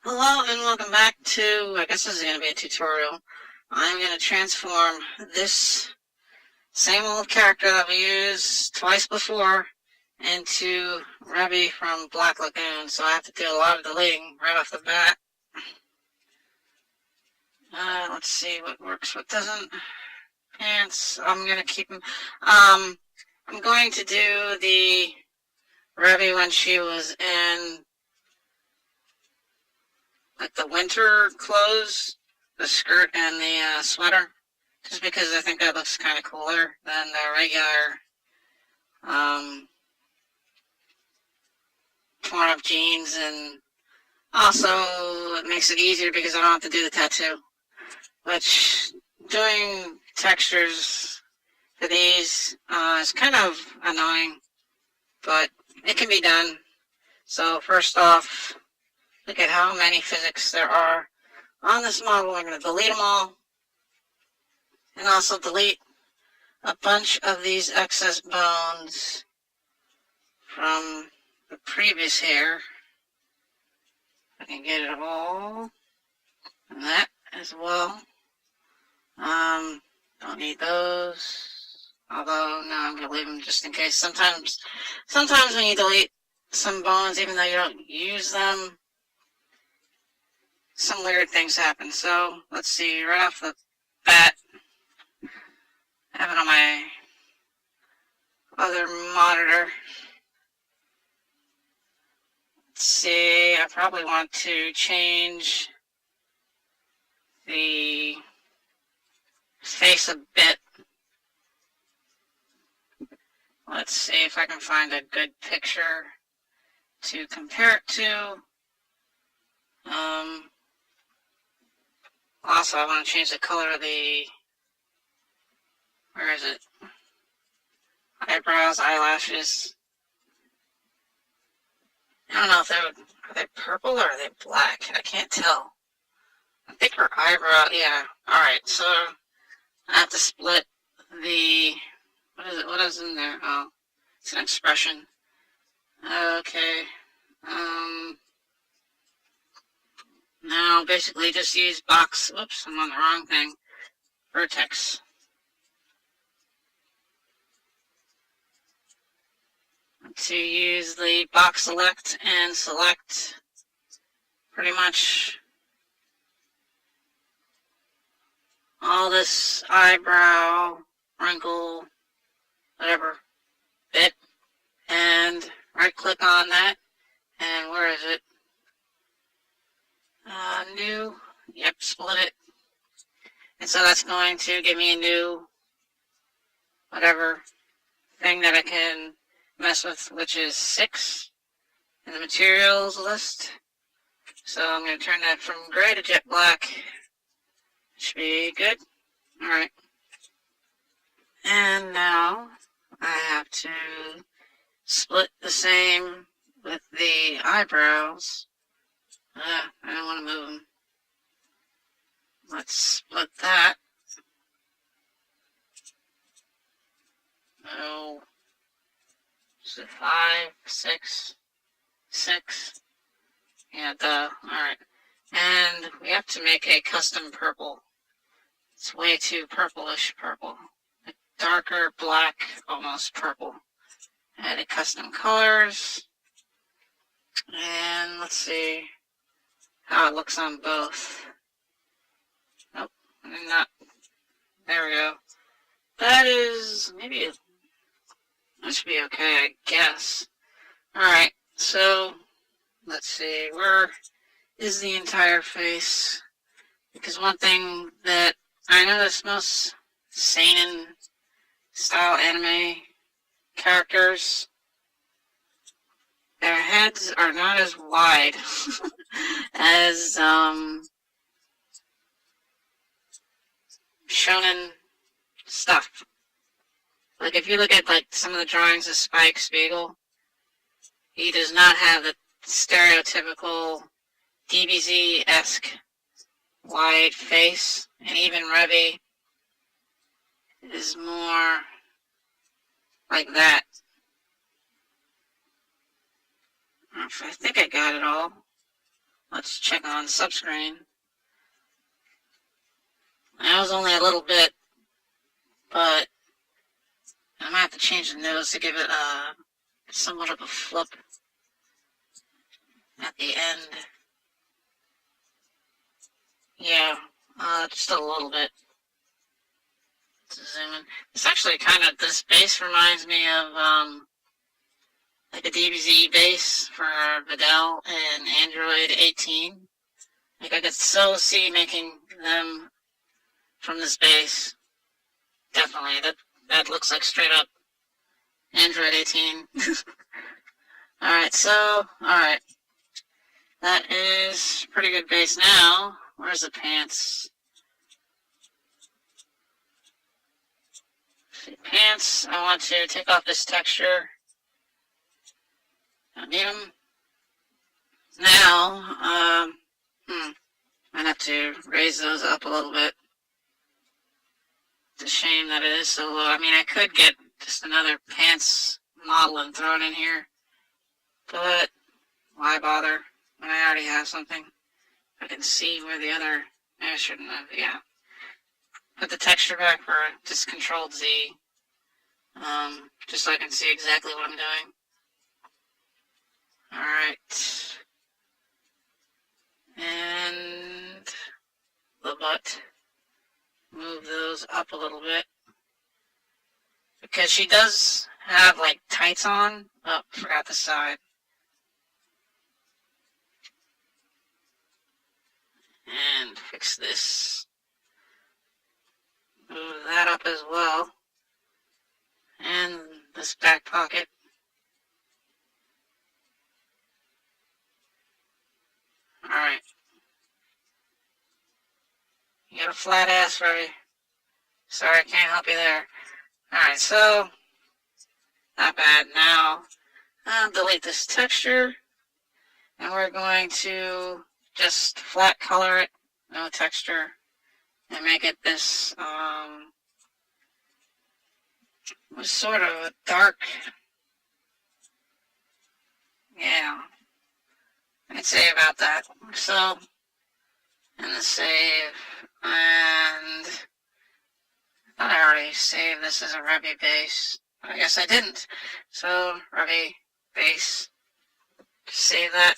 Hello and welcome back to, I guess this is going to be a tutorial. I'm going to transform this same old character that we used twice before into Revy from Black Lagoon, so I have to do a lot of deleting right off the bat. Let's see what works, what doesn't. Pants, I'm going to keep them. I'm going to do the Revy when she was in like the winter clothes, the skirt and the sweater, just because I think that looks kind of cooler than the regular torn up jeans, and also it makes it easier because I don't have to do the tattoo, which doing textures for these is kind of annoying, but it can be done. So first off, look at how many physics there are on this model. I'm going to delete them all and also delete a bunch of these excess bones from the previous hair. I can get it all, and that as well. Don't need those. Although, no, I'm going to leave them just in case. Sometimes when you delete some bones, even though you don't use them, some weird things happen. So, let's see, right off the bat, I have it on my other monitor. Let's see, I probably want to change the face a bit. Let's see if I can find a good picture to compare it to. Also, I want to change the color of the, where is it? Eyebrows, eyelashes. I don't know if are they purple or are they black? I can't tell. I think her eyebrow, yeah. Alright, so I have to split the, what is in there? Oh, it's an expression. Okay. Now basically just use box, oops, I'm on the wrong thing, vertex. To use the box select and select pretty much all this eyebrow, wrinkle, whatever bit, and right click on that, and where is it? New, yep, split it. And so that's going to give me a new whatever thing that I can mess with, which is 6 in the materials list. So I'm going to turn that from gray to jet black. Should be good. Alright. And now I have to split the same with the eyebrows. I don't want to move them. Let's split that. Oh. So 5, 6, 6. Yeah, duh. Alright. And we have to make a custom purple. It's way too purplish purple. A darker black, almost purple. Added custom colors. And let's see how it looks on both. Nope, not. There we go. That is maybe that should be okay, I guess. Alright, so let's see, where is the entire face? Because one thing that I notice most seinen style anime characters, their heads are not as wide as shonen stuff. Like if you look at like some of the drawings of Spike Spiegel, he does not have the stereotypical DBZ-esque wide face, and even Revy is more like that. I think I got it all. let's check on subscreen. That was only a little bit, but I might have to change the nose to give it somewhat of a flip at the end. Yeah, just a little bit. Let's zoom in. It's actually kind of, this base reminds me of like a DBZ base for Vidal and Android 18. Like I could so see making them from this base. Definitely, that looks like straight up Android 18. Alright, alright. That is pretty good base now. Where's the pants? Pants, I want to take off this texture. I need them. Now, I'd have to raise those up a little bit. It's a shame that it is so low. I mean, I could get just another pants model and throw it in here, but why bother when I already have something? I can see where the other, I shouldn't have, yeah. Put the texture back for just Control-Z, just so I can see exactly what I'm doing. Alright. And the butt. Move those up a little bit. Because she does have, like, tights on. Oh, forgot the side. And fix this. Move that up as well. And this back pocket. Alright. You got a flat ass, Revy. Sorry, I can't help you there. Alright, so, not bad. Now, I'll delete this texture, and we're going to just flat color it, no texture, and make it this, was sort of a dark, yeah, I'd say about that. So, and the save, and I thought I already saved this as a Revy base, but I guess I didn't. So, Revy base, save that,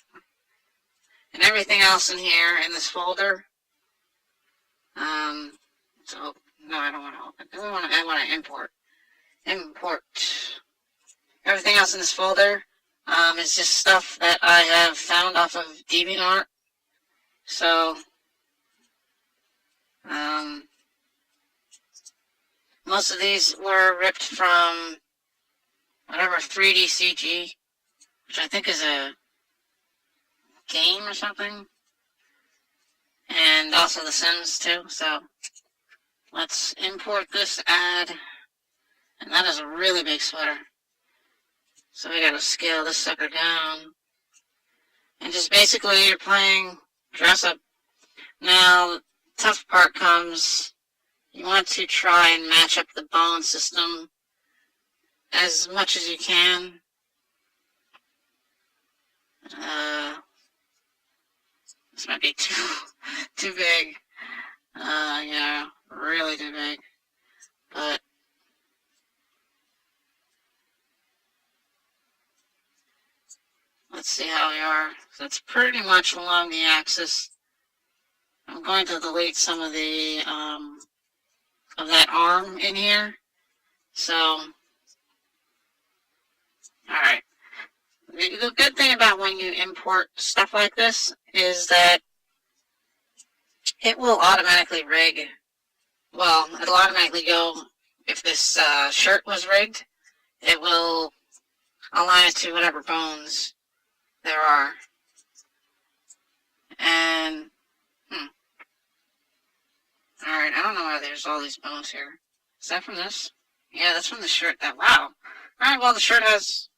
and everything else in here in this folder. So no, I don't want to open. I want to import. Import. Everything else in this folder is just stuff that I have found off of DeviantArt. So most of these were ripped from whatever 3D CG, which I think is a game or something, and also The Sims too. So let's import this ad, and that is a really big sweater. So we gotta scale this sucker down, and just basically you're playing dress up. Now the tough part comes, you want to try and match up the bone system as much as you can. This might be too big. Yeah, really too big. But let's see how we are. So it's pretty much along the axis. I'm going to delete some of the of that arm in here. So, alright. The good thing about when you import stuff like this is that it will automatically rig. Well, it'll automatically go, if this shirt was rigged, it will align it to whatever bones there are. And, alright, I don't know why there's all these bones here. Is that from this? Yeah, that's from the shirt. That, wow. Alright, well, the shirt has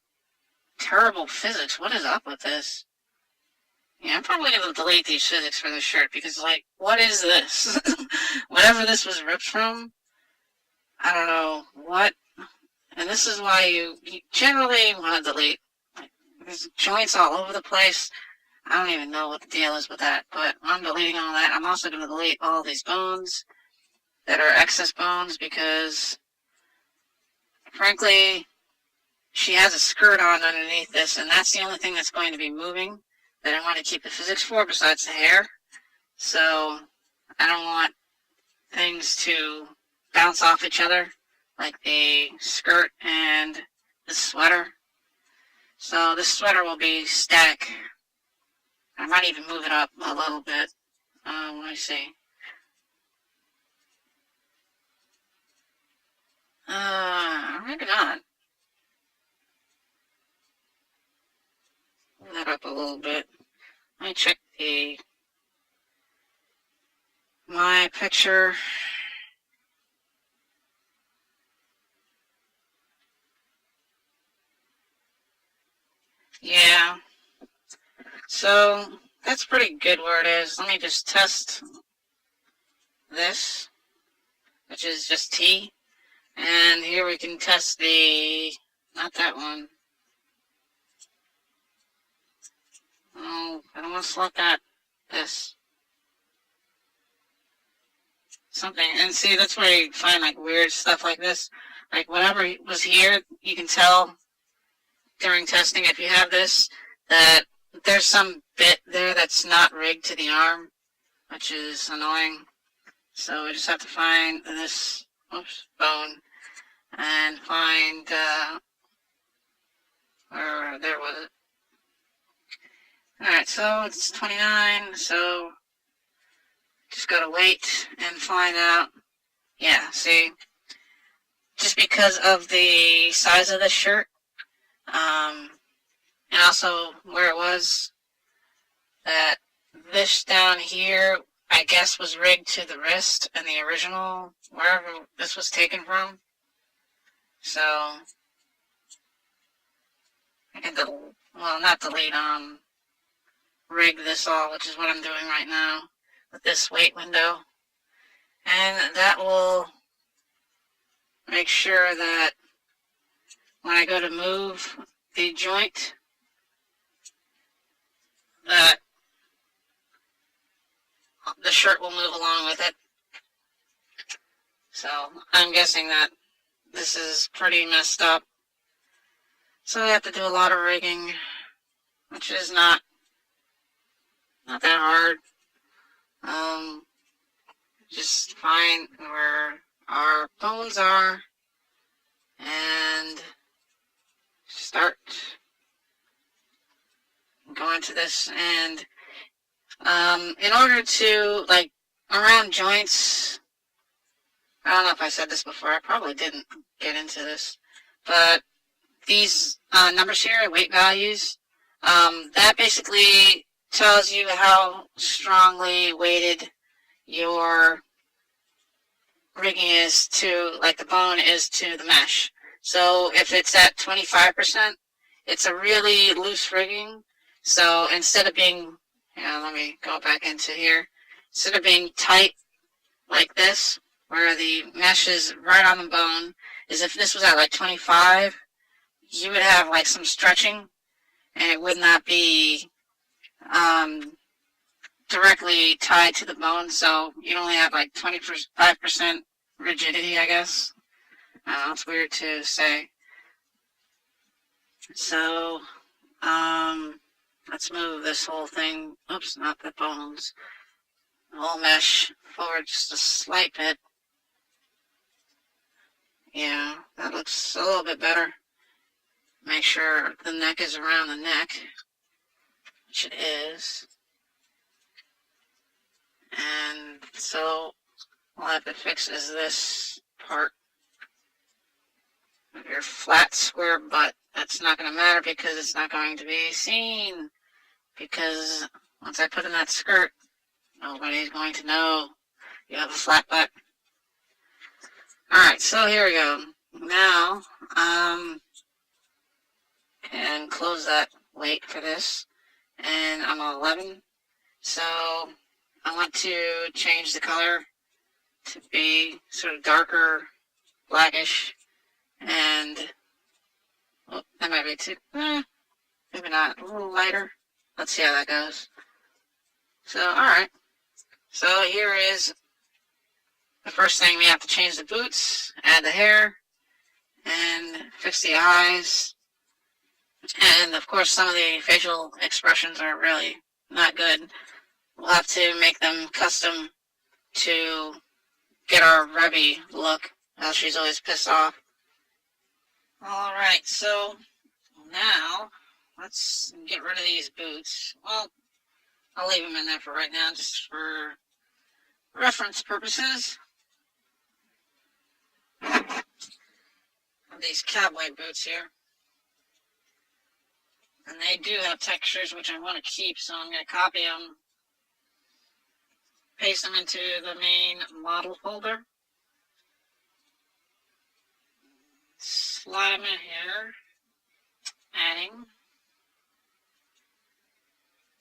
terrible physics. What is up with this? Yeah, I'm probably going to delete these physics for this shirt because, like, what is this? Whatever this was ripped from, I don't know what. And this is why you generally want to delete. Like, there's joints all over the place. I don't even know what the deal is with that, but I'm deleting all that. I'm also going to delete all these bones that are excess bones because, frankly, she has a skirt on underneath this, and that's the only thing that's going to be moving that I want to keep the physics for besides the hair. So I don't want things to bounce off each other like the skirt and the sweater. So this sweater will be static. I might even move it up a little bit. Let me see. Maybe not. Move that up a little bit. Let me check my picture. Yeah. So that's pretty good where it is. Let me just test this, which is just T. And here we can test not that one. Oh, I don't want to select this. Something. And see, that's where you find like weird stuff like this. Like whatever was here, you can tell during testing if you have this, that there's some bit there that's not rigged to the arm, which is annoying. So we just have to find this bone and find where there was it. Alright, so it's 29, so just gotta wait and find out. Yeah, see, just because of the size of the shirt, and also where it was, that this down here, I guess, was rigged to the wrist and the original, wherever this was taken from. So, I can, not delete, rig this all, which is what I'm doing right now with this weight window. And that will make sure that when I go to move the joint, that the shirt will move along with it. So I'm guessing that this is pretty messed up. So I have to do a lot of rigging, which is not that hard. Just find where our bones are and start going to this. And in order to, like, around joints, I don't know if I said this before, I probably didn't get into this, but these numbers here, weight values, that basically tells you how strongly weighted your rigging is to, like the bone is to the mesh. So if it's at 25%, it's a really loose rigging. So instead of being, let me go back into here, instead of being tight like this, where the mesh is right on the bone, is if this was at like 25, you would have like some stretching, and it would not be directly tied to the bone, so you only have like 25% rigidity, I guess. It's weird to say. So, let's move this whole thing, oops, not the bones, the whole mesh forward just a slight bit. Yeah, that looks a little bit better. Make sure the neck is around the neck, which it is. And so all I have to fix is this part of your flat square butt. That's not going to matter because it's not going to be seen. Because once I put in that skirt, nobody's going to know you have a flat butt. Alright, so here we go. Now, and close that weight for this. And I'm on 11. So I want to change the color to be sort of darker, blackish, and that might be too, maybe not, a little lighter. let's see how that goes. So, alright. So here is the first thing. We have to change the boots, add the hair, and fix the eyes. And of course some of the facial expressions are really not good. We'll have to make them custom to get our Revy look, as she's always pissed off. Alright, so now let's get rid of these boots. Well, I'll leave them in there for right now, just for reference purposes. These cowboy boots here. And they do have textures which I want to keep, so I'm going to copy them, paste them into the main model folder, slide them in here, adding,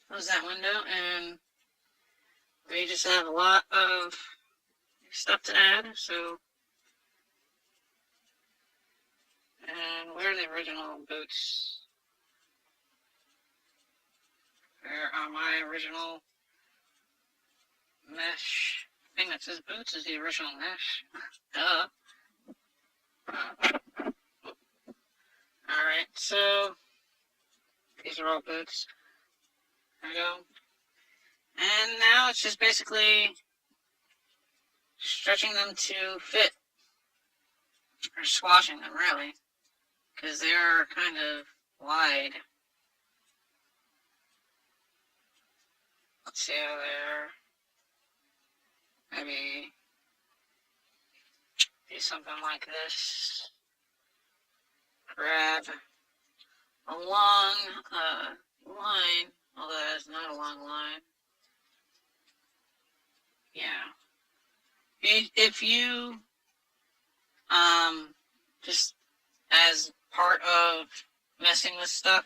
close that window, and we just have a lot of stuff to add. So, and where are the original boots? Where are my original mesh thing that says boots? Is the original mesh. Duh. Alright, so these are all boots. There we go. And now it's just basically stretching them to fit. Or squashing them, really. Because they're kind of wide. Let's see how they're. Maybe do something like this. Grab a long line, although that's not a long line. Yeah. If you, just as part of messing with stuff,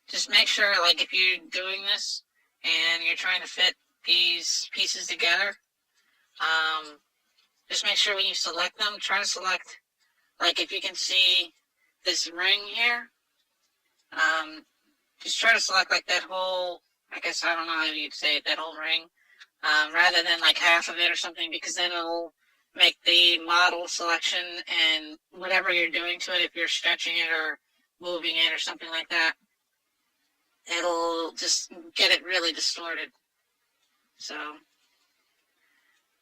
just make sure, like, if you're doing this and you're trying to fit these pieces together, just make sure when you select them, try to select, like, if you can see this ring here, just try to select, like, that whole, I guess, I don't know how you'd say it, that whole ring, rather than, like, half of it or something, because then it'll make the model selection and whatever you're doing to it, if you're stretching it or moving it or something like that, it'll just get it really distorted. So,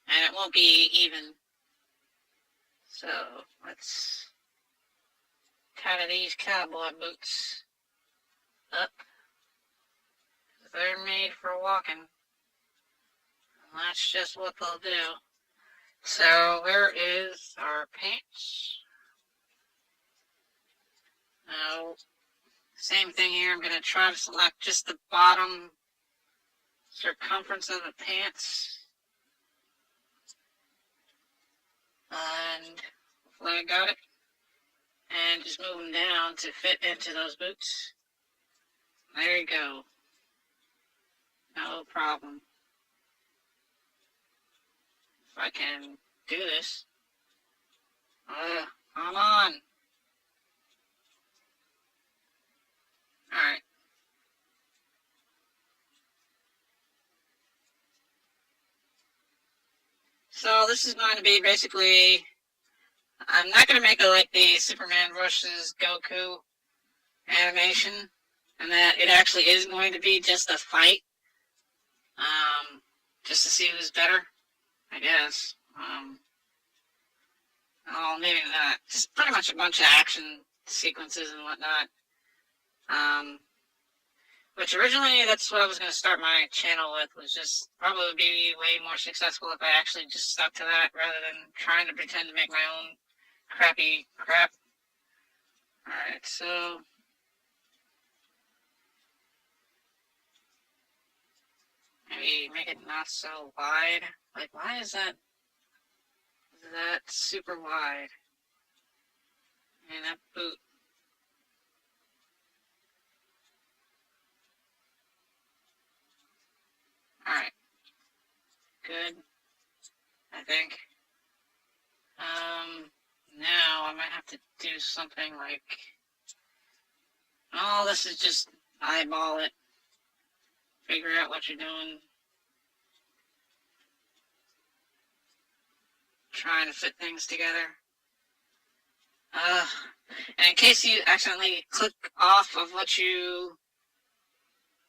and it won't be even. So, let's tie these cowboy boots up. They're made for walking. And that's just what they'll do. So, where is our pants? Now, same thing here. I'm going to try to select just the bottom circumference of the pants. And hopefully I got it. And just move them down to fit into those boots. There you go. No problem. If I can do this. Come on. Alright. So this is going to be basically, I'm not going to make it like the Superman versus Goku animation, and that it actually is going to be just a fight, just to see who's better, I guess. Oh, maybe not. Just pretty much a bunch of action sequences and whatnot. Which originally, that's what I was going to start my channel with, was just probably would be way more successful if I actually just stuck to that rather than trying to pretend to make my own crappy crap. Alright, so maybe make it not so wide. Like, why is that super wide? And that boot. Alright. Good. I think. Now I might have to do something like, oh, this is just eyeball it. figure out what you're doing. Trying to fit things together. And in case you accidentally click off of what you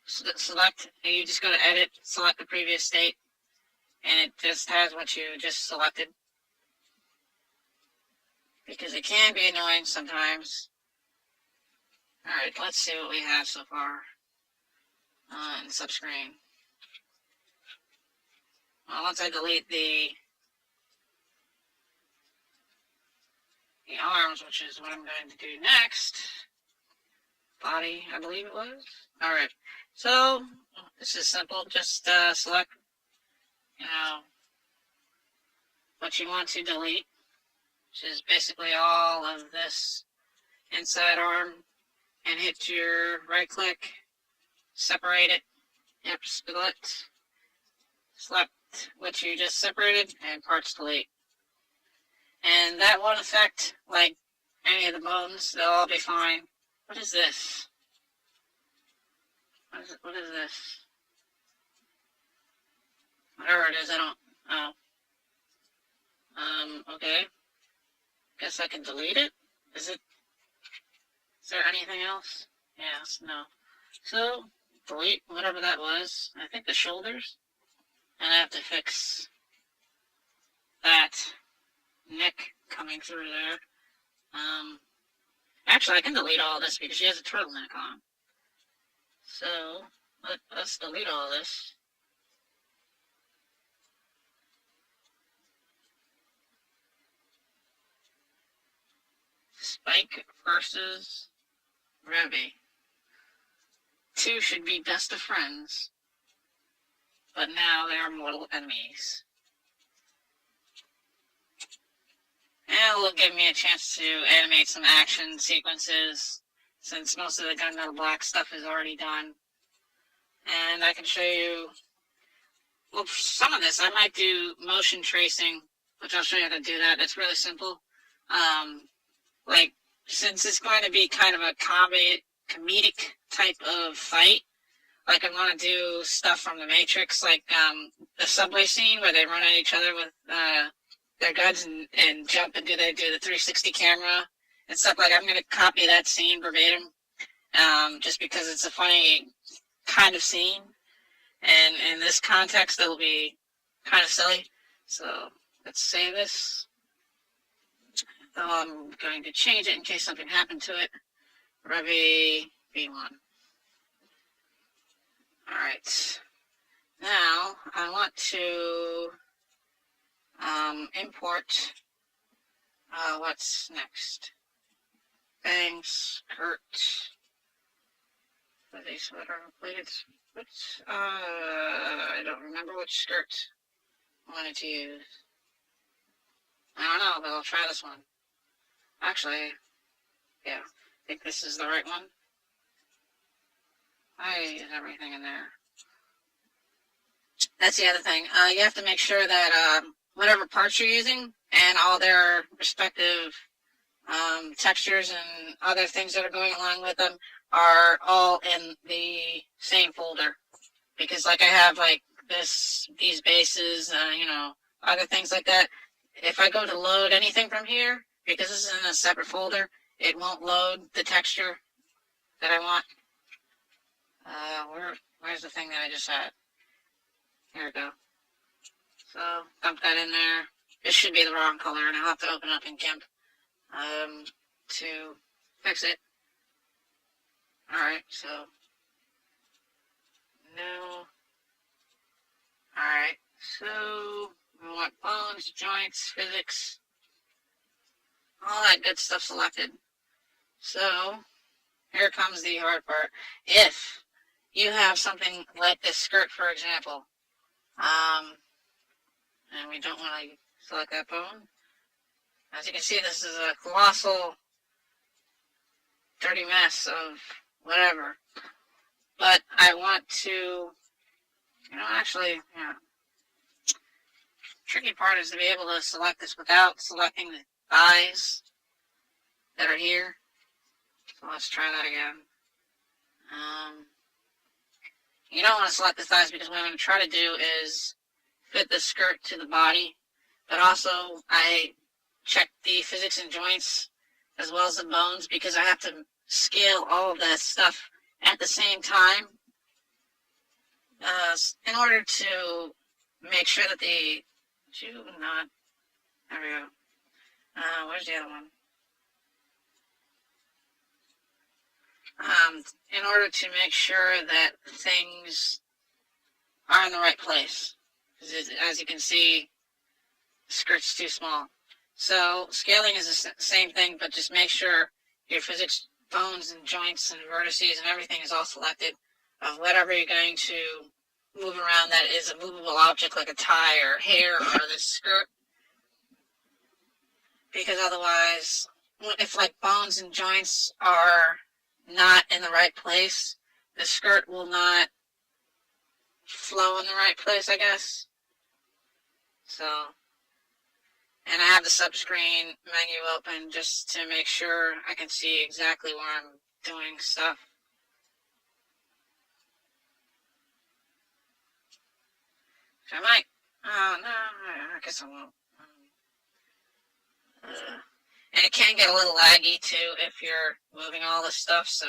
select, you just go to edit, select the previous state, and it just has what you just selected. Because it can be annoying sometimes. Alright, let's see what we have so far in subscreen. Well, once I delete the arms, which is what I'm going to do next, body, I believe it was. Alright, so this is simple. Just select, what you want to delete, which is basically all of this inside arm, and hit your right click, separate it, yep, split, select what you just separated, and parts delete. And that won't affect, like, any of the bones. They'll all be fine. What is this? What is this? Whatever it is, I don't... Oh. Okay. Guess I can delete it? Is there anything else? Yes, no. So, delete whatever that was. I think the shoulders. And I have to fix that neck coming through there. Actually, I can delete all this because she has a turtleneck on. So, let's delete all this. Spike versus Revy. Two should be best of friends, but now they are mortal enemies. And it'll give me a chance to animate some action sequences, since most of the Gunmetal Black stuff is already done. And I can show you, well, for some of this I might do motion tracing, which I'll show you how to do that. It's really simple. Like, since it's going to be kind of a comedic type of fight, like I want to do stuff from the Matrix, like the subway scene where they run at each other with their guns and jump and do the 360 camera and stuff. Like, I'm going to copy that scene verbatim, just because it's a funny kind of scene, and in this context it'll be kind of silly. So let's save this. Though I'm going to change it in case something happened to it. Revy V1. Alright. Now I want to import what's next. Bang, skirt. Fuzzy sweater, pleated. I don't remember which skirt I wanted to use. I don't know, but I'll try this one. Actually, yeah, I think this is the right one. I use everything in there. That's the other thing. You have to make sure that whatever parts you're using and all their respective textures and other things that are going along with them are all in the same folder. Because, like, I have, like, these bases, other things like that. If I go to load anything from here, because this is in a separate folder, it won't load the texture that I want. Where's the thing that I just had? Here we go. So, dump that in there. This should be the wrong color, and I'll have to open up in GIMP to fix it. Alright, so, no. Alright, so, we want bones, joints, physics, all that good stuff selected. So, here comes the hard part. If you have something like this skirt, for example, and we don't want to select that bone. As you can see, this is a colossal dirty mess of whatever. But I want to, tricky part is to be able to select this without selecting the thighs that are here. So let's try that again. You don't want to select the thighs because what I'm going to try to do is fit the skirt to the body, but also I check the physics and joints as well as the bones because I have to scale all of that stuff at the same time in order to make sure that the do not, there we go. Where's the other one? In order to make sure that things are in the right place. As you can see, the skirt's too small. So scaling is the same thing, but just make sure your physics, bones and joints and vertices and everything is all selected of whatever you're going to move around that is a movable object like a tie or hair or the skirt. Because otherwise, if like bones and joints are not in the right place, the skirt will not flow in the right place, I guess. So, and I have the subscreen menu open just to make sure I can see exactly where I'm doing stuff. So I might, oh no, I guess I won't. And it can get a little laggy too if you're moving all this stuff, so.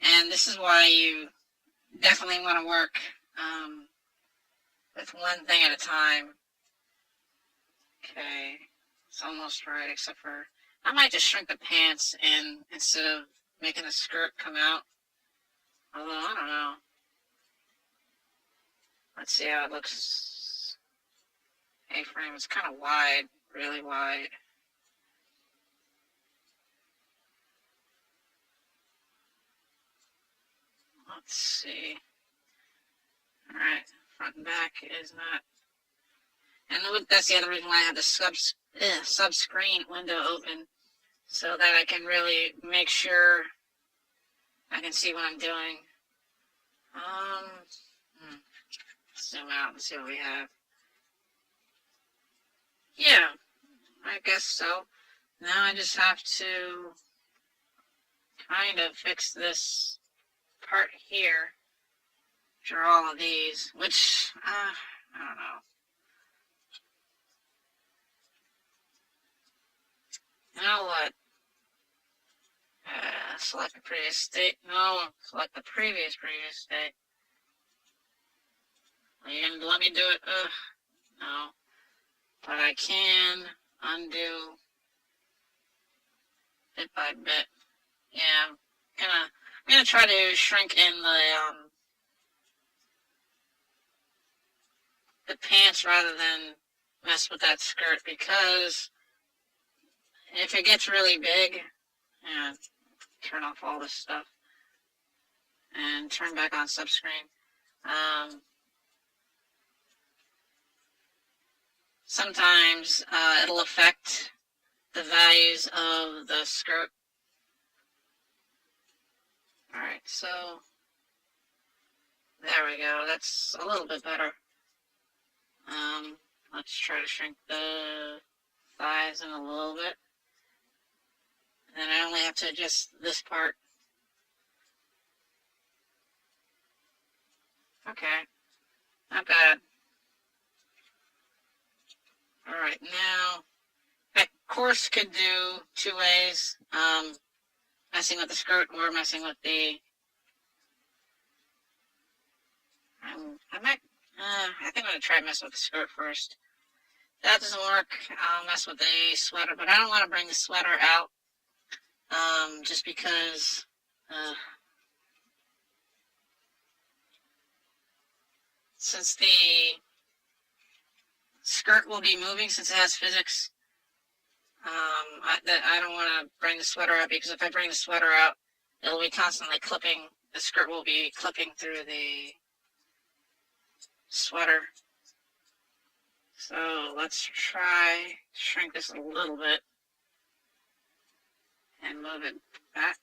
And this is why you definitely want to work with one thing at a time. Okay, it's almost right, except for I might just shrink the pants in instead of making the skirt come out. Although, I don't know. Let's see how it looks. A-frame, it's kind of wide, really wide. Let's see. Alright, front and back is not. And that's the other reason why I have the sub-screen window open, so that I can really make sure I can see what I'm doing. Zoom out and see what we have. Yeah, I guess so. Now I just have to kind of fix this part here. Draw all of these, which, I don't know. You know what? Select the previous state. No, select the previous state. Are you gonna let me do it? Ugh, no. But I can undo bit by bit. Yeah, I'm gonna try to shrink in the pants rather than mess with that skirt, because if it gets really big, yeah, turn off all this stuff and turn back on subscreen. Sometimes it'll affect the values of the skirt. Alright, so there we go. That's a little bit better. Let's try to shrink the thighs in a little bit. And then I only have to adjust this part. Okay, not bad. Alright, now, that course could do two ways. Messing with the skirt or messing with the, I think I'm going to try messing with the skirt first. If that doesn't work, I'll mess with the sweater, but I don't want to bring the sweater out, just because, since the skirt will be moving, since it has physics, I don't want to bring the sweater out, because if I bring the sweater out, it'll be constantly clipping, the skirt will be clipping through the sweater. So let's try to shrink this a little bit and move it back.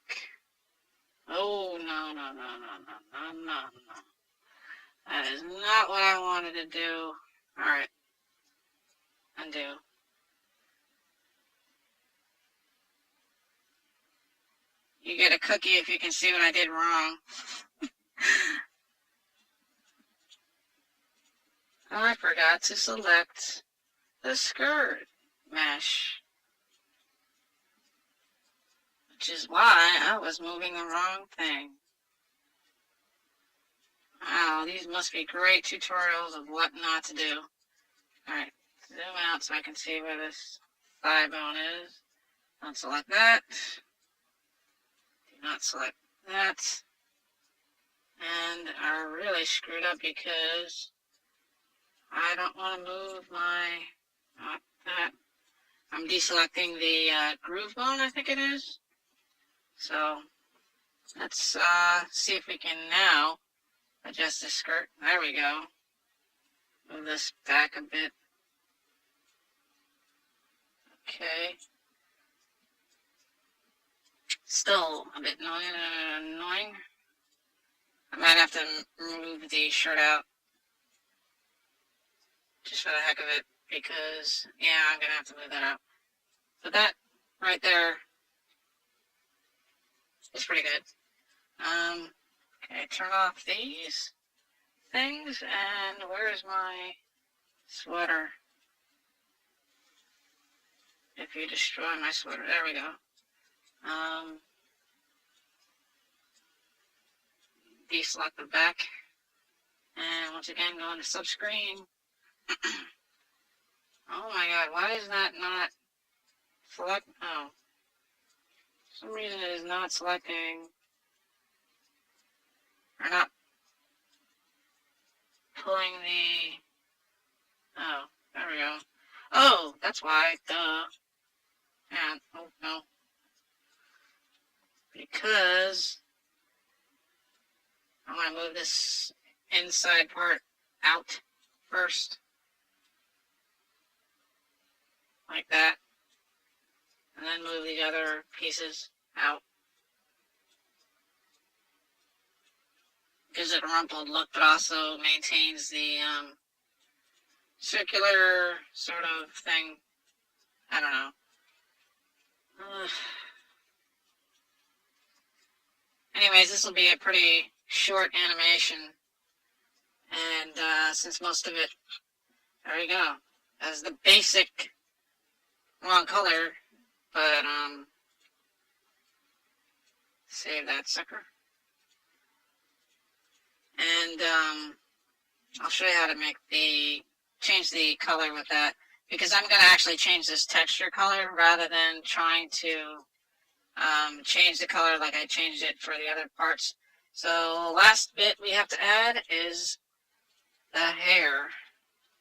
Oh, no, no, no, no, no, no, no, no. That is not what I wanted to do. Alright. Undo. You get a cookie if you can see what I did wrong. I forgot to select the skirt mesh, which is why I was moving the wrong thing. Wow, these must be great tutorials of what not to do. Alright, zoom out so I can see where this thigh bone is. Don't select that. Do not select that. And I really screwed up because I don't want to move my, not that. I'm deselecting the groove bone, I think it is. So let's see if we can now adjust the skirt. There we go. Move this back a bit. Okay. Still a bit annoying. I might have to remove the shirt out just for the heck of it because, yeah, I'm going to have to move that out. But that right there is pretty good. Okay, turn off these things, and where's my sweater? If you destroy my sweater, there we go. Deselect the back, and once again go into subscreen. Oh my god, why is that not select? Oh, for some reason it is not selecting, or not pulling the, oh, there we go. Oh, that's why, duh. And, oh no. Because I want to move this inside part out first. Like that. And then move the other pieces out. Gives it a rumpled look, but also maintains the circular sort of thing. I don't know. Anyways, this will be a pretty short animation. And since most of it, there we go. As the basic wrong color, but save that sucker. And I'll show you how to change the color with that, because I'm going to actually change this texture color rather than trying to change the color like I changed it for the other parts. So last bit we have to add is the hair.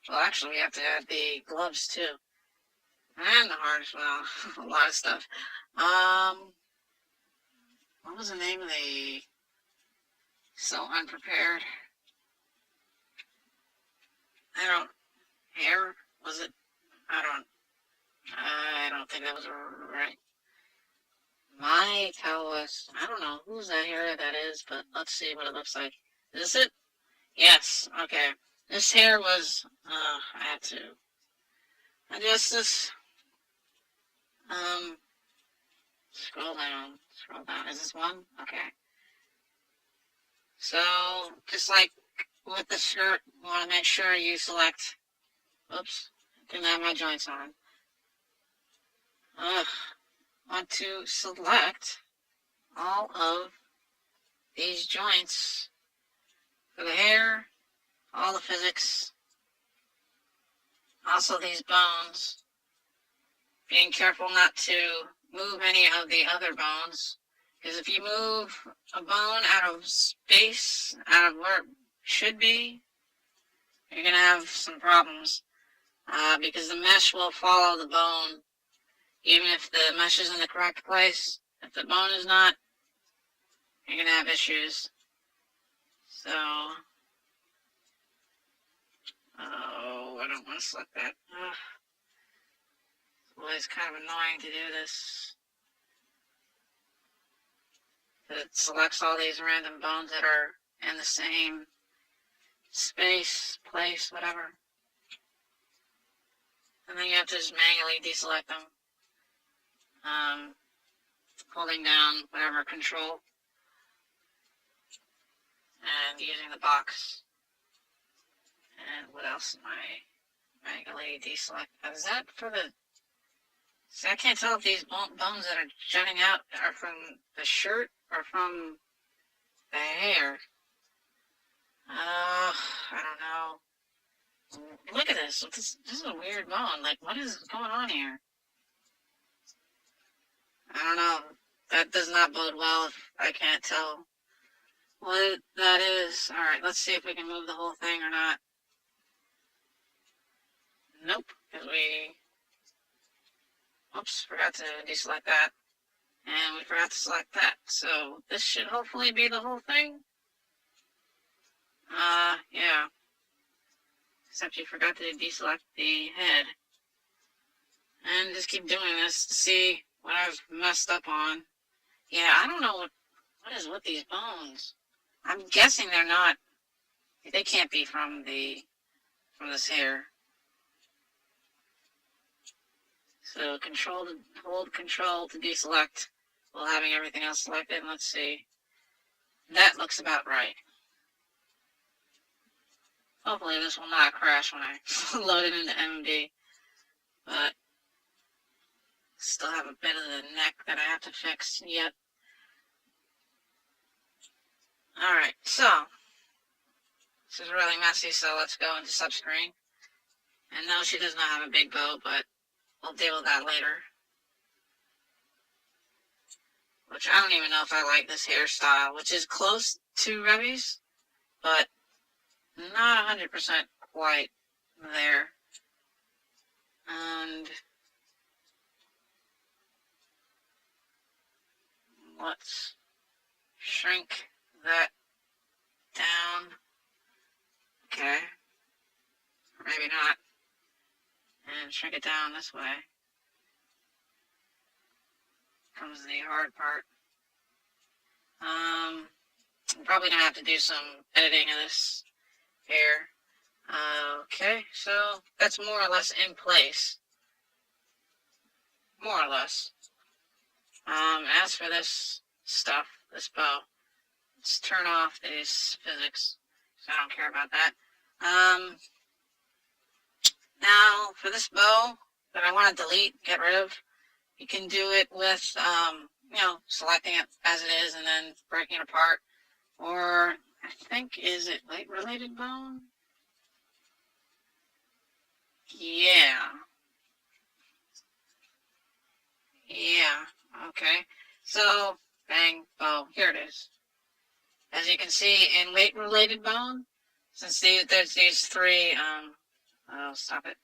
Well, actually we have to add the gloves too. And the heart as well. A lot of stuff. What was the name of the So Unprepared? Hair? Was it? I don't think that was right. My cow was, I don't know whose that hair that is, but let's see what it looks like. Is this it? Yes, okay. This hair was, I had to adjust this. Scroll down. Is this one? Okay. So, just like with the shirt, you want to make sure you select, oops, didn't have my joints on. Want to select all of these joints for the hair, all the physics, also these bones, being careful not to move any of the other bones, because if you move a bone out of space, out of where it should be, you're going to have some problems, because the mesh will follow the bone, even if the mesh is in the correct place. If the bone is not, you're going to have issues. So, I don't want to select that. It's always kind of annoying to do this. It selects all these random bones that are in the same space, place, whatever. And then you have to just manually deselect them. Holding down whatever control and using the box. And what else am I manually deselect? Is that for the... See, I can't tell if these bones that are jutting out are from the shirt or from the hair. I don't know. Look at this. This is a weird bone. Like, what is going on here? I don't know. That does not bode well if I can't tell what that is. Alright, let's see if we can move the whole thing or not. Nope, because we... Oops, forgot to deselect that. And we forgot to select that. So this should hopefully be the whole thing. Yeah. Except you forgot to deselect the head. And just keep doing this to see what I've messed up on. Yeah, I don't know what is with these bones. I'm guessing they're not... They can't be from this hair. So hold control to deselect while having everything else selected. And let's see. That looks about right. Hopefully this will not crash when I load it into MD. But still have a bit of the neck that I have to fix yet. Alright, so this is really messy, so let's go into subscreen. And no, she does not have a big bow, but we'll deal with that later. Which I don't even know if I like this hairstyle, which is close to Revy's, but not 100% quite there. And let's shrink that down. Okay. Or maybe not. And shrink it down this way. Comes the hard part. I'm probably gonna have to do some editing of this hair. Okay, so that's more or less in place. More or less. As for this stuff, this bow, let's turn off these physics, so I don't care about that. Now, for this bow that I want to delete, get rid of, you can do it with, selecting it as it is and then breaking it apart. Or, I think, is it weight-related bone? Yeah. Yeah, okay. So, bang, bow, here it is. As you can see, in weight-related bone, since there's these three, oh, stop it.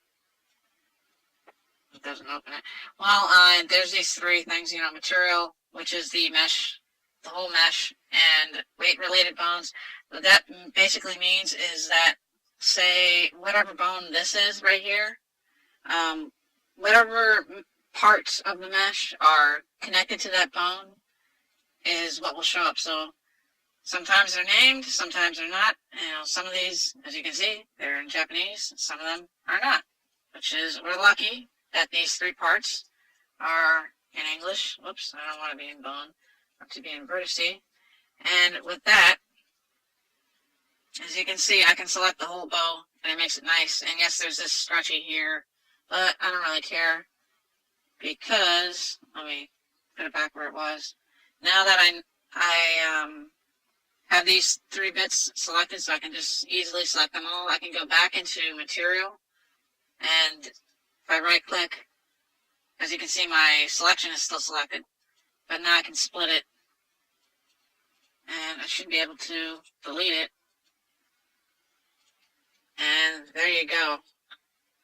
It doesn't open it. Well, there's these three things, material, which is the mesh, the whole mesh, and weight-related bones. What that basically means is that, say, whatever bone this is right here, whatever parts of the mesh are connected to that bone is what will show up. So sometimes they're named, sometimes they're not. Some of these, as you can see, they're in Japanese. Some of them are not, which is, we're lucky that these three parts are in English. Whoops, I don't want to be in bone. I want to be in vertice. And with that, as you can see, I can select the whole bow, and it makes it nice. And yes, there's this stretchy here, but I don't really care because, let me put it back where it was. Now that I have these three bits selected, so I can just easily select them all, I can go back into material, and if I right click, as you can see, my selection is still selected, but now I can split it, and I should be able to delete it, and there you go.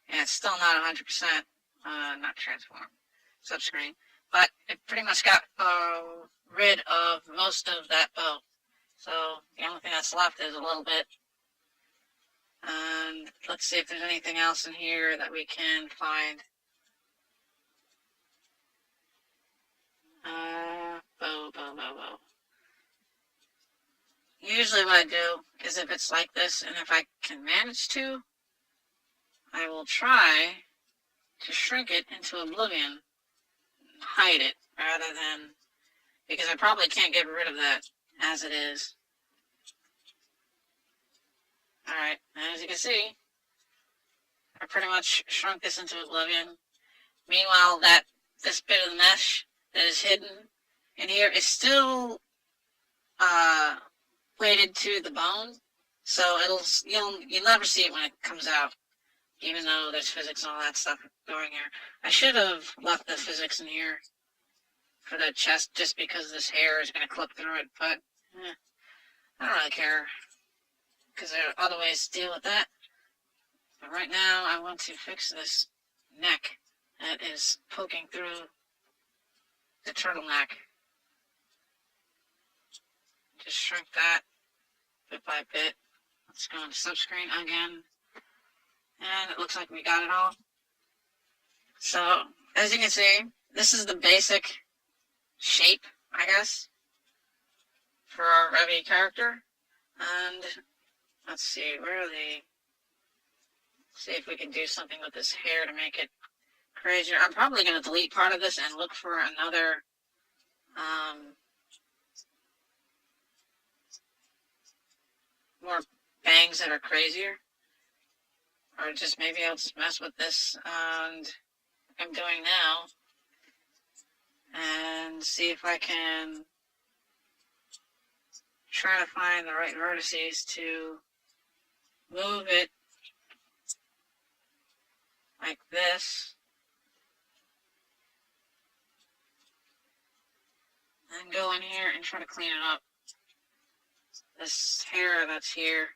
And it's still not 100%, not transform, subscreen, but it pretty much got rid of most of that bow. So the only thing that's left is a little bit. And let's see if there's anything else in here that we can find. Bow. Usually what I do is if it's like this, and if I can manage to, I will try to shrink it into oblivion, hide it, rather than, because I probably can't get rid of that as it is. Alright, as you can see, I pretty much shrunk this into oblivion. Meanwhile, this bit of the mesh that is hidden in here is still weighted to the bone, so you'll never see it when it comes out, even though there's physics and all that stuff going here. I should have left the physics in here for the chest just because this hair is going to clip through it, but I don't really care because there are other ways to deal with that. But right now, I want to fix this neck that is poking through the turtleneck. Just shrink that bit by bit. Let's go into subscreen again. And it looks like we got it all. So, as you can see, this is the basic shape, I guess, for our Revy character. And let's see, see if we can do something with this hair to make it crazier. I'm probably going to delete part of this and look for another more bangs that are crazier. Or just maybe I'll just mess with this and I'm doing now and see if I can try to find the right vertices to move it like this and go in here and try to clean it up. This hair that's here,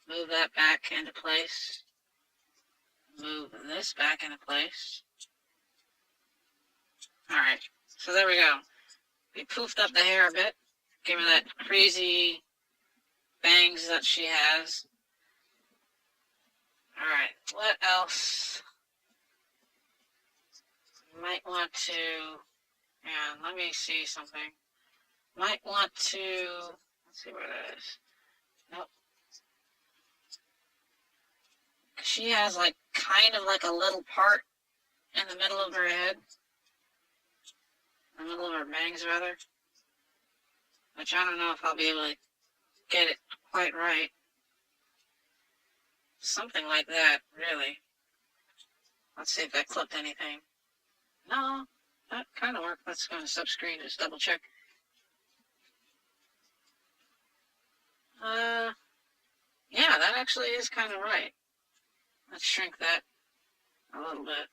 move that back into place. Move this back into place. Alright, so there we go. We poofed up the hair a bit. Give her that crazy bangs that she has. Alright, what else? Might want to... Yeah, let me see something. Might want to... Let's see where that is. Nope. She has like kind of like a little part in the middle of her head. In the middle of her bangs, rather. Which I don't know if I'll be able to get it quite right. Something like that, really. Let's see if that clipped anything. No, that kind of worked. Let's go to subscreen, just double check. Yeah, that actually is kind of right. Let's shrink that a little bit.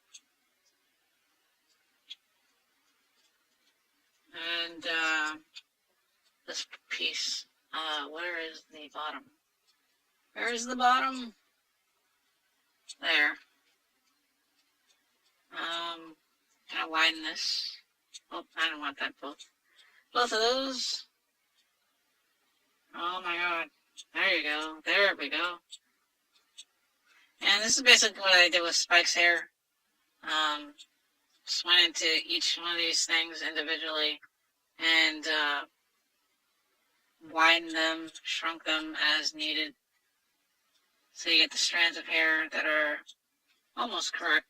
And, this piece, where is the bottom? Where is the bottom? There. Can I widen this? Oh, I don't want that both of those. Oh my god. There you go. There we go. And this is basically what I did with Spike's hair. Just went into each one of these things individually and widened them, shrunk them as needed. So you get the strands of hair that are almost correct,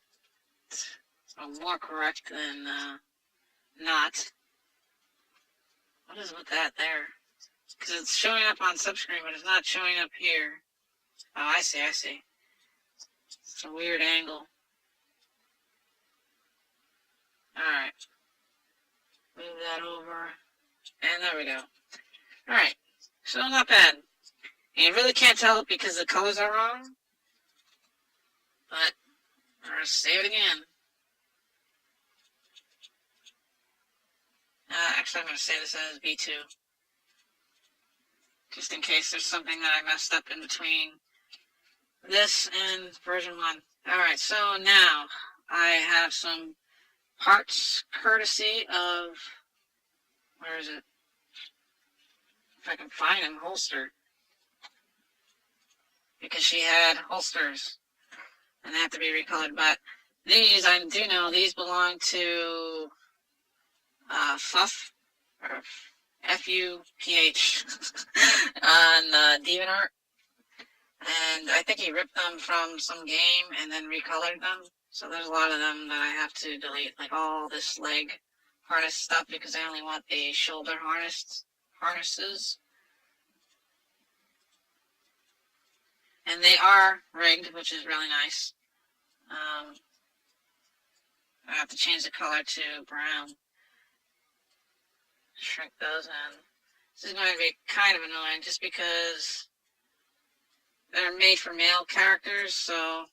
or more correct than not. What is with that there? Because it's showing up on subscreen, but it's not showing up here. Oh, I see. It's a weird angle. Alright. Move that over. And there we go. Alright. So not bad. And you really can't tell it because the colors are wrong. But, let's save it again. Actually, I'm going to say this as B2. Just in case there's something that I messed up in between this and version 1. Alright, so now I have some parts courtesy of, where is it? If I can find them, holster. Because she had holsters and they have to be recolored. But these, I do know, these belong to Fuff, or F-U-P-H, on DeviantArt. And I think he ripped them from some game and then recolored them. So there's a lot of them that I have to delete, like all this leg harness stuff, because I only want the shoulder harnesses. And they are rigged, which is really nice. I have to change the color to brown. Shrink those in. This is going to be kind of annoying just because they're made for male characters, so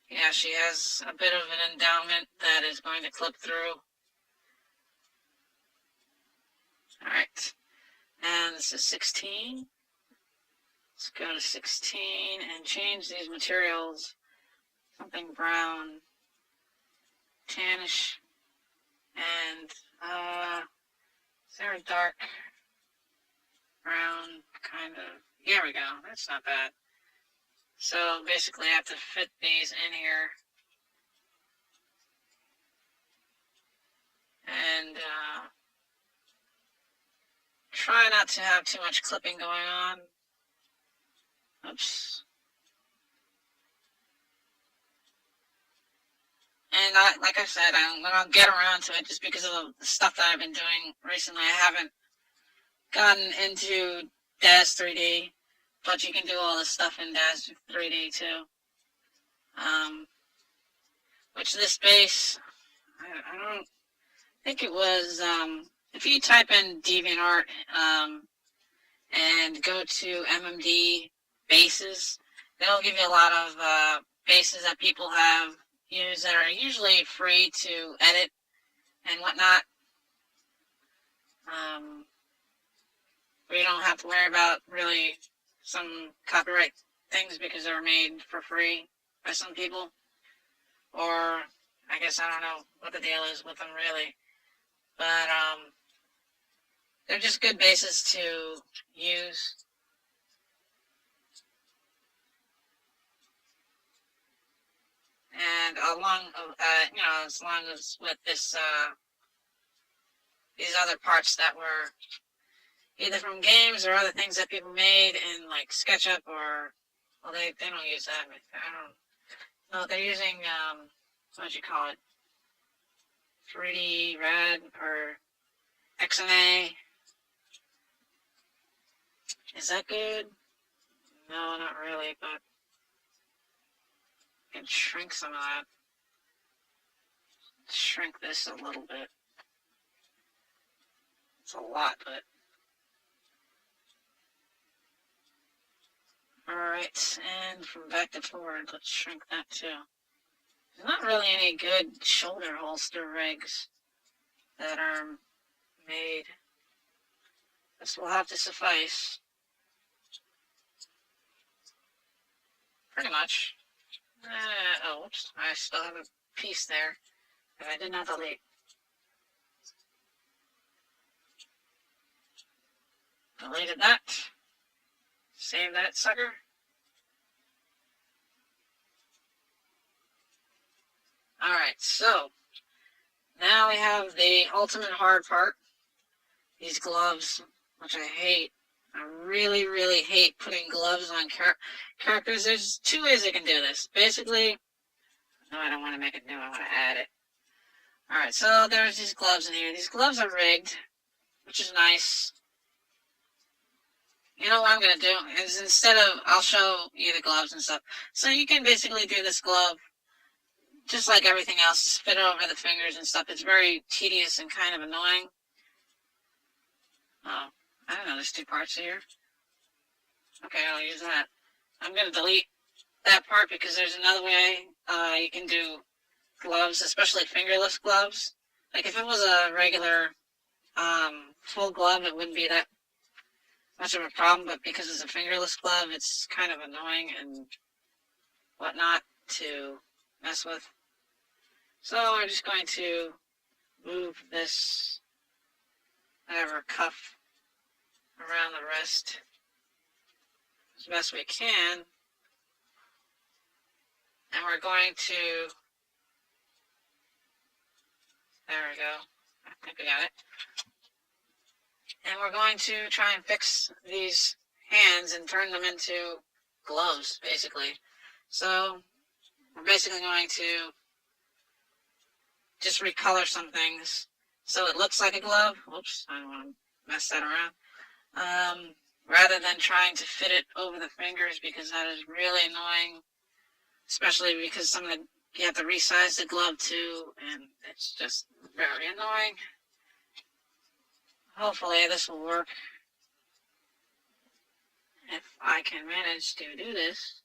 yeah, she has a bit of an endowment that is going to clip through. Alright, and this is 16. Let's go to 16 and change these materials. Something brown, tannish, and is there a dark brown kind of? Here we go. That's not bad. So basically I have to fit these in here. And try not to have too much clipping going on. Oops. And like I said, I'll get around to it just because of the stuff that I've been doing recently. I haven't gotten into DAZ 3D, but you can do all this stuff in DAZ 3D too. Which this base, I don't think it was, if you type in DeviantArt and go to MMD bases, they'll give you a lot of bases that people have used that are usually free to edit and whatnot. We don't have to worry about really some copyright things because they were made for free by some people. Or I guess I don't know what the deal is with them really. But they're just good bases to use. And along, as long as with this, these other parts that were either from games or other things that people made in like SketchUp or, well, they don't use that. I don't know. They're using, what do you call it? 3D Red or XNA. Is that good? No, not really, but I can shrink some of that. Shrink this a little bit. It's a lot, but alright, and from back to forward, let's shrink that too. There's not really any good shoulder holster rigs that are made. This will have to suffice. Pretty much. Oh, oops, I still have a piece there that I did not delete. Deleted that. Save that sucker. Alright, so now we have the ultimate hard part. These gloves, which I hate. I really, really hate putting gloves on characters. There's two ways I can do this. Basically, no, I don't want to make it new. I want to add it. Alright, so there's these gloves in here. These gloves are rigged, which is nice. You know what I'm going to do is instead of, I'll show you the gloves and stuff. So you can basically do this glove just like everything else, just fit it over the fingers and stuff. It's very tedious and kind of annoying. Oh, I don't know, there's two parts here. Okay, I'll use that. I'm going to delete that part because there's another way you can do gloves, especially fingerless gloves. Like if it was a regular full glove, it wouldn't be that much of a problem, but because it's a fingerless glove, it's kind of annoying and whatnot to mess with. So we're just going to move this, whatever, cuff around the wrist as best we can. And we're going to, there we go, I think we got it. And we're going to try and fix these hands and turn them into gloves, basically. So we're basically going to just recolor some things so it looks like a glove. Whoops, I don't want to mess that around. rather than trying to fit it over the fingers, because that is really annoying, especially because you have to resize the glove too, and it's just very annoying. Hopefully this will work. If I can manage to do this,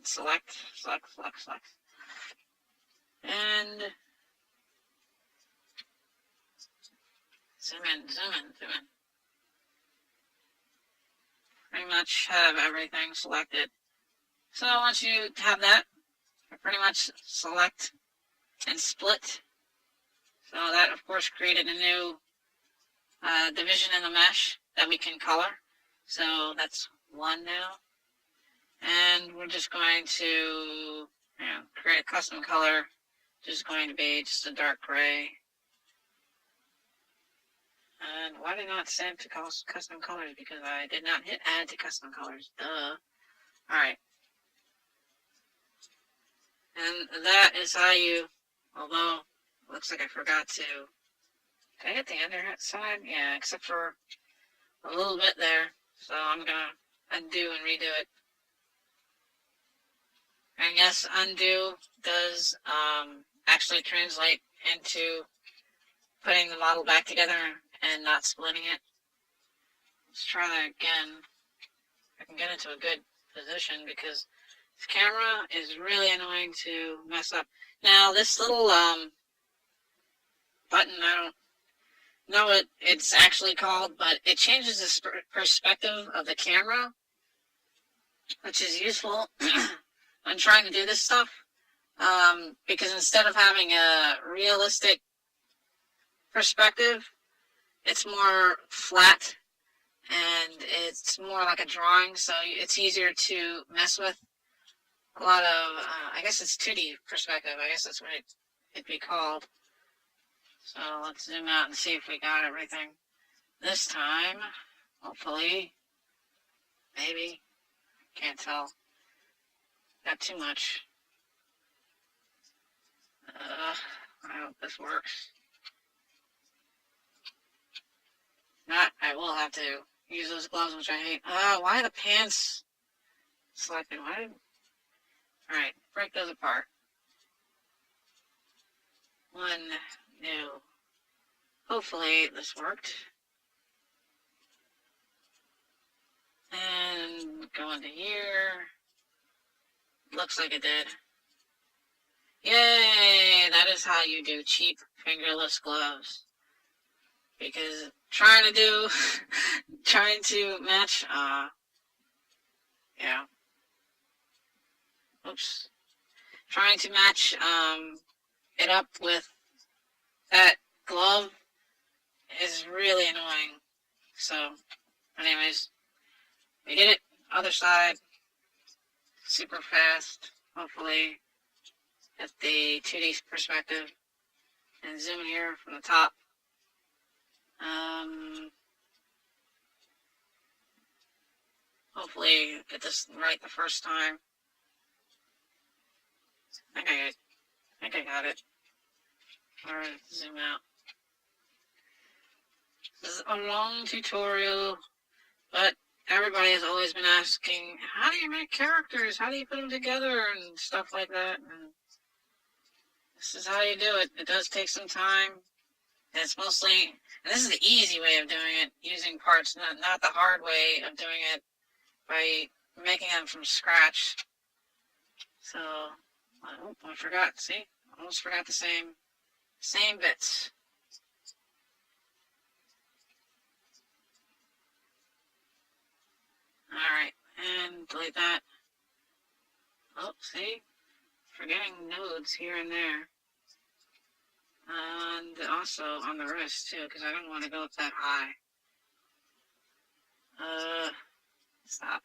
select, and zoom in. Pretty much have everything selected. So once you have that, you pretty much select and split. So that, of course, created a new division in the mesh that we can color. So that's one now. And we're just going to create a custom color, which is going to be just a dark gray. And why did I not save to custom colors? Because I did not hit add to custom colors. Duh. Alright. And that is how you, although it looks like I forgot to, did I hit the under side? Yeah, except for a little bit there. So I'm going to undo and redo it. And yes, undo does actually translate into putting the model back together and not splitting it. Let's try that again. I can get into a good position because this camera is really annoying to mess up. Now this little button, I don't know what it's actually called, but it changes the perspective of the camera, which is useful when trying to do this stuff, because instead of having a realistic perspective, it's more flat and it's more like a drawing, so it's easier to mess with. A lot of, I guess it's 2D perspective, I guess that's what it'd be called. So let's zoom out and see if we got everything this time. Hopefully, maybe, can't tell. Got too much. I hope this works. Not, I will have to use those gloves, which I hate. Why are the pants selected? Alright, break those apart. One new. Hopefully this worked. And go into here. Looks like it did. Yay! That is how you do cheap fingerless gloves. Because trying to match, yeah. Oops. Trying to match it up with that glove is really annoying. So, anyways, we did it. Other side. Super fast. Hopefully, at the 2D perspective. And zoom in here from the top. Hopefully get this right the first time. I think I got it. Alright, zoom out. This is a long tutorial, but everybody has always been asking, how do you make characters? How do you put them together? And stuff like that. And this is how you do it. It does take some time. And it's mostly, and this is the easy way of doing it, using parts, not the hard way of doing it by making them from scratch. So, I forgot, see? Almost forgot the same bits. Alright, and delete that. Oh, see? Forgetting nodes here and there. And also on the wrist, too, because I don't want to go up that high. Stop.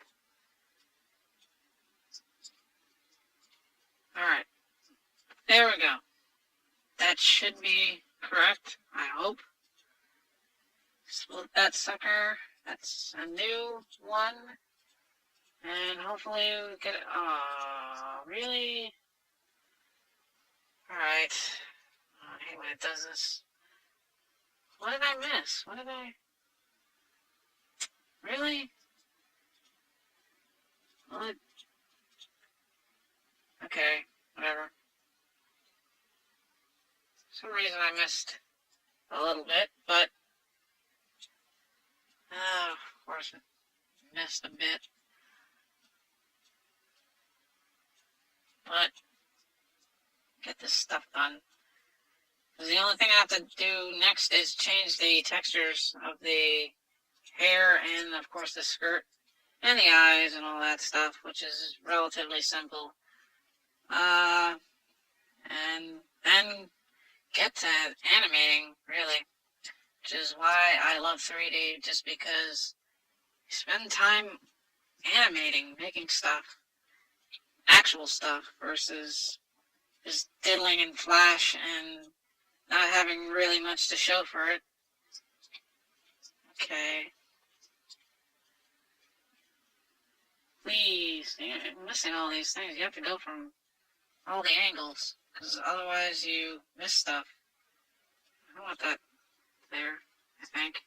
Alright. There we go. That should be correct, I hope. Split that sucker. That's a new one. And hopefully we get it. Oh, really? Alright. I hate when it does this. What did I miss? What did I... Really? What? Okay, whatever. For some reason I missed a little bit, but of course I missed a bit. But get this stuff done. The only thing I have to do next is change the textures of the hair and, of course, the skirt and the eyes and all that stuff, which is relatively simple. And then get to animating, really, which is why I love 3D, just because you spend time animating, making stuff, actual stuff, versus just diddling in Flash and not having really much to show for it. Okay. Please, you're missing all these things. You have to go from all the angles, because otherwise you miss stuff. I want that there, I think.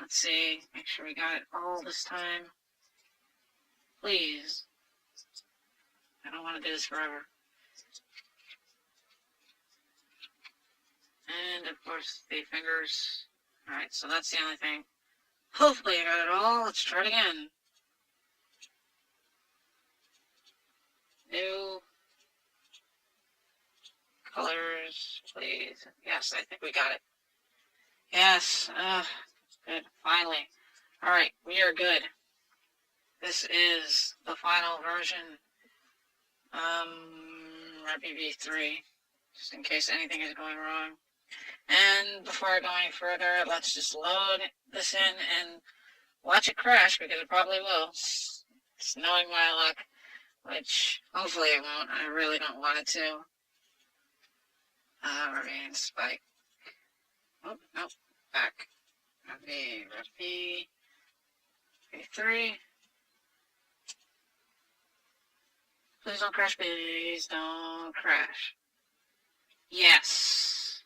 Let's see, make sure we got it all this time. Please. I don't want to do this forever. And, of course, the fingers. Alright, so that's the only thing. Hopefully I got it all. Let's try it again. New colors, please. Yes, I think we got it. Yes, good, finally. Alright, we are good. This is the final version. Revy V3, just in case anything is going wrong. And before going further, let's just load this in and watch it crash, because it probably will. It's knowing my luck, which hopefully it won't. I really don't want it to. Revy and Spike. Oh, nope, back. Revy V3. Please don't crash, please don't crash. Yes.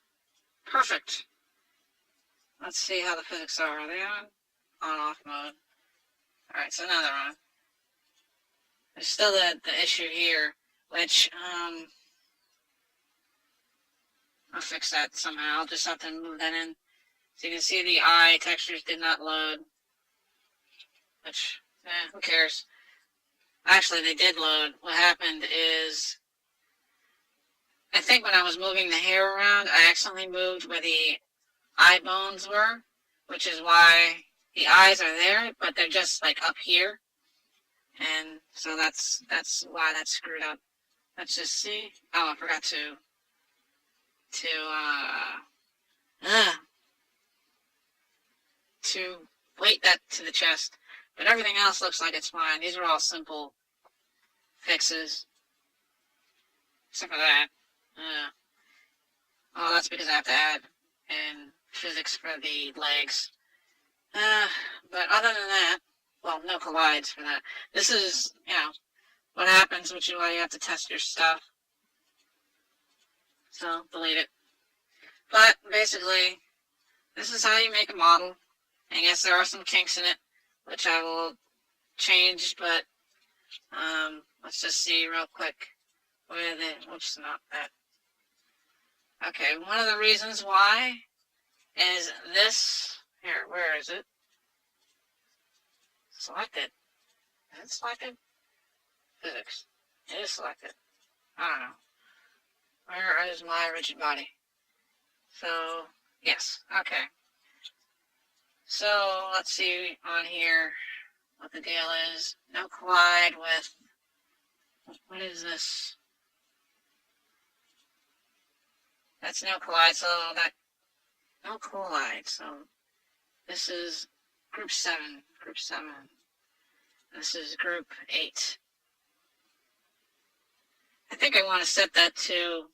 Perfect. Let's see how the physics are. Are they on? On-off mode. Alright, so now they're on. There's still the issue here, which, I'll fix that somehow. I'll just have to move that in. So you can see the eye textures did not load. Which, who cares? Actually, they did load. What happened is, I think when I was moving the hair around, I accidentally moved where the eye bones were, which is why the eyes are there, but they're just like up here. And so that's why that's screwed up. Let's just see. Oh, I forgot to weight that to the chest. But everything else looks like it's fine. These are all simple fixes. Except for that. Oh, that's because I have to add in physics for the legs. But other than that, well, no collides for that. This is, what happens, which is why you have to test your stuff. So, delete it. But, basically, this is how you make a model. And yes, there are some kinks in it, which I will change, but, let's just see real quick where whoops, not that. Okay, one of the reasons why is this, here, where is it? Selected. Is it selected? Physics. It is selected. I don't know. Where is my rigid body? So, yes, okay. So, let's see on here what the deal is. No collide with, what is this? That's no collide, so that, no collide, so this is group 7, This is group 8. I think I want to set that to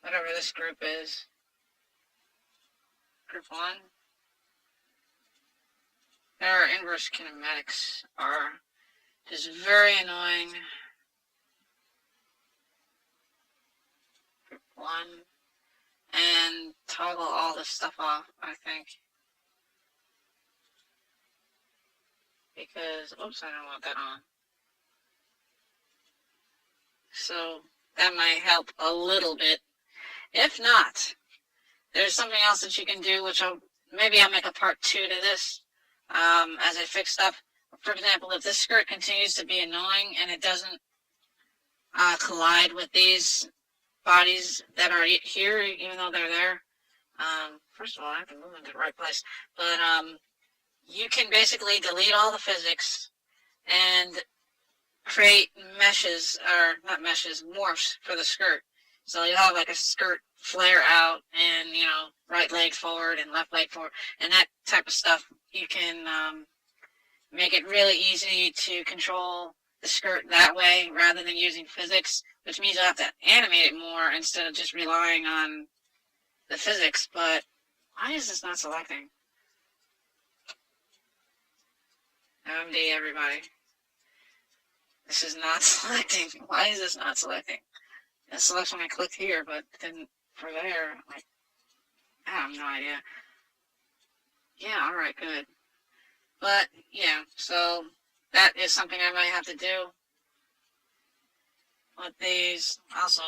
whatever this group is. Group 1. Their inverse kinematics are just very annoying. Group 1. And toggle all this stuff off, I think. because, oops, I don't want that on. So that might help a little bit. If not, there's something else that you can do, which maybe I'll make a part 2 to this as I fix stuff. For example, if this skirt continues to be annoying and it doesn't collide with these bodies that are here, even though they're there, first of all, I have to move into the right place, but you can basically delete all the physics and create meshes, or not meshes, morphs for the skirt. So you'll have like a skirt flare out and, you know, right leg forward and left leg forward, and that type of stuff. You can make it really easy to control the skirt that way rather than using physics, which means you'll have to animate it more instead of just relying on the physics. But why is this not selecting? OMD, everybody. This is not selecting. Why is this not selecting? It selects when I clicked here, but then for there, like, I have no idea. Yeah, alright, good. But, yeah, so that is something I might have to do with these. Also,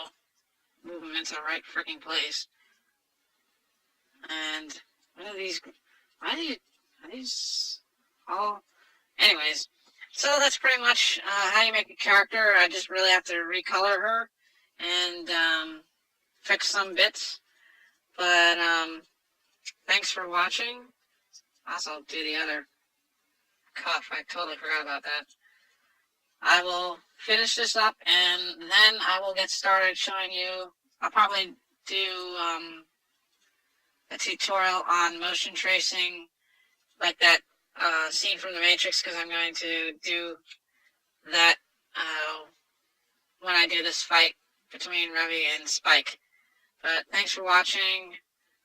move them into the right freaking place. And, what are these? Are these all? Anyways, so that's pretty much how you make a character. I just really have to recolor her and fix some bits. But thanks for watching. Also, do the other cuff. I totally forgot about that. I will finish this up, and then I will get started showing you. I'll probably do a tutorial on motion tracing, like that scene from The Matrix, because I'm going to do that when I do this fight between Revy and Spike. But thanks for watching,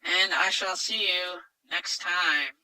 and I shall see you next time.